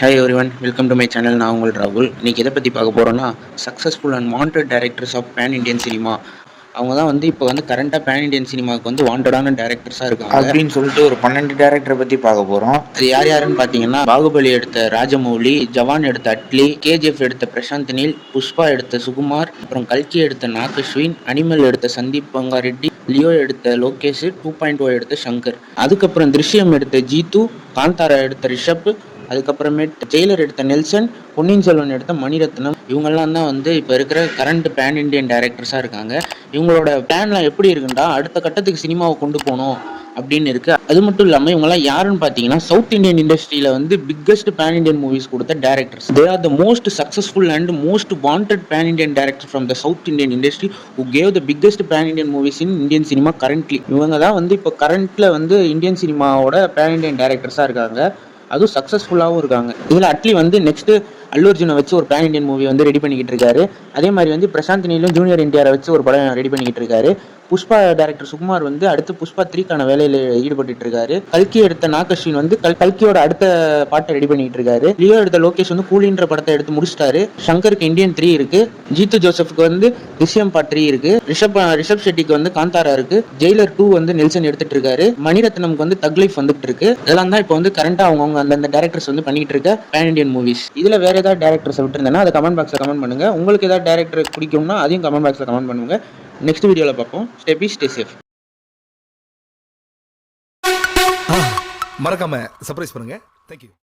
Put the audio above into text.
Hi everyone, welcome to my channel. நான் உங்கள் ராகுல். இன்றைக்கி எதை பற்றி பார்க்க போகிறோன்னா, successful and wanted directors of pan Indian cinema. அவங்க தான் வந்து இப்போ வந்து கரண்ட்டாக பேன் இண்டியன் சினிமாவுக்கு வந்து வாண்டடான டேரக்டர்ஸாக இருக்காங்க அப்படின்னு சொல்லிட்டு ஒரு 12 டேரக்டரை பற்றி பார்க்க போகிறோம். அது யார் யாருன்னு பார்த்தீங்கன்னா, பாகுபலி எடுத்த ராஜமௌலி, ஜவான் எடுத்த அட்லி, கேஜிஎஃப் எடுத்த பிரசாந்த் நீல், புஷ்பா எடுத்த சுகுமார், அப்புறம் கல்கி எடுத்த நாகஸ்வின், அனிமல் எடுத்த சந்தீப் பங்காரெட்டி, லியோ எடுத்த லோகேஷ், 2.0 எடுத்த சங்கர், அதுக்கப்புறம் திருஷ்யம் எடுத்த ஜீத்து, காந்தாரா எடுத்த ரிஷப், அதுக்கப்புறமேட்டு ஜெயிலர் எடுத்த நெல்சன், பொன்னியின் செல்வன் எடுத்த மணிரத்னம். இவங்கெல்லாம் தான் வந்து இப்போ இருக்கிற கரண்ட் பேன் இண்டியன் டைரக்டர்ஸாக இருக்காங்க. இவங்களோட பிளான்லாம் எப்படி இருக்குன்னா, அடுத்த கட்டத்துக்கு சினிமாவை கொண்டு போகணும் அப்படின்னு இருக்கு. அது மட்டும் இல்லாமல் இவங்கெல்லாம் யாருன்னு பார்த்தீங்கன்னா, சவுத் இந்தியன் இண்டஸ்ட்ரியில் வந்து பிக்கஸ்ட் பேன் இண்டியன் மூவிஸ் கொடுத்த directors. They are the most successful and most wanted pan Indian director from the south Indian industry who gave the biggest pan Indian movies in Indian cinema currently. இவங்க தான் வந்து இப்போ கரண்ட்ல வந்து Indian சினிமாவோட pan Indian டேரக்டர்ஸாக இருக்காங்க. அதுவும் சக்ஸஸ்ஃபுல்லாகவும் இருக்காங்க. இதில் அட்லி வந்து நெக்ஸ்ட் அல்லு அர்ஜுனை வச்சு ஒரு பேன் இண்டியன் மூவி வந்து ரெடி பண்ணிக்கிட்டு இருக்காரு. அதே மாதிரி வந்து பிரசாந்த் நீலும் ஜூனியர் என்டிஆரை வச்சு ஒரு படம் ரெடி பண்ணிக்கிட்டு இருக்காரு. புஷ்பா டைரக்டர் சுகுமார் வந்து அடுத்து புஷ்பா 3க்கான வேலையில் ஈடுபட்டு இருக்காரு. கல்கி எடுத்த நாகஸ்வின் வந்து கல்கியோட அடுத்த பாட்டை ரெடி பண்ணிட்டு இருக்காரு. லியோ எடுத்த லோகேஷ் வந்து கூலின்ற படத்தை எடுத்து முடிச்சிட்டாரு. சங்கருக்கு இந்தியன் 3 இருக்கு. ஜீத்து ஜோசப்க்கு வந்து திஷ்யம் பார்ட் 3 இருக்கு. ரிஷப் ஷெட்டிக்கு வந்து காந்தாரா இருக்கு. ஜெயிலர் 2 வந்து நெல்சன் எடுத்துட்டு இருக்காரு. மணிரத்னம்க்கு வந்து தக் லைஃப் வந்துட்டு இருக்கு. இதெல்லாம் தான் இப்போ வந்து கரண்டா அவங்க அந்த டேரக்டர்ஸ் வந்து பண்ணிட்டு இருக்க பேன் இண்டியன் மூவிஸ். இதுல வேற ஏதாவது டேரக்டர்ஸ் விட்டுருந்தேன்னா அதை கமெண்ட் பாக்ஸ்ல கமெண்ட் பண்ணுங்க. உங்களுக்கு ஏதாவது டேரக்டர் பிடிக்கும்னா அதையும் கமெண்ட் பாக்ஸ்ல கமெண்ட் பண்ணுங்க. நெக்ஸ்ட் வீடியோவில் பார்ப்போம். Stay peace, stay safe. மறக்காம சர்ப்ரைஸ் பண்ணுங்க. தேங்க்யூ.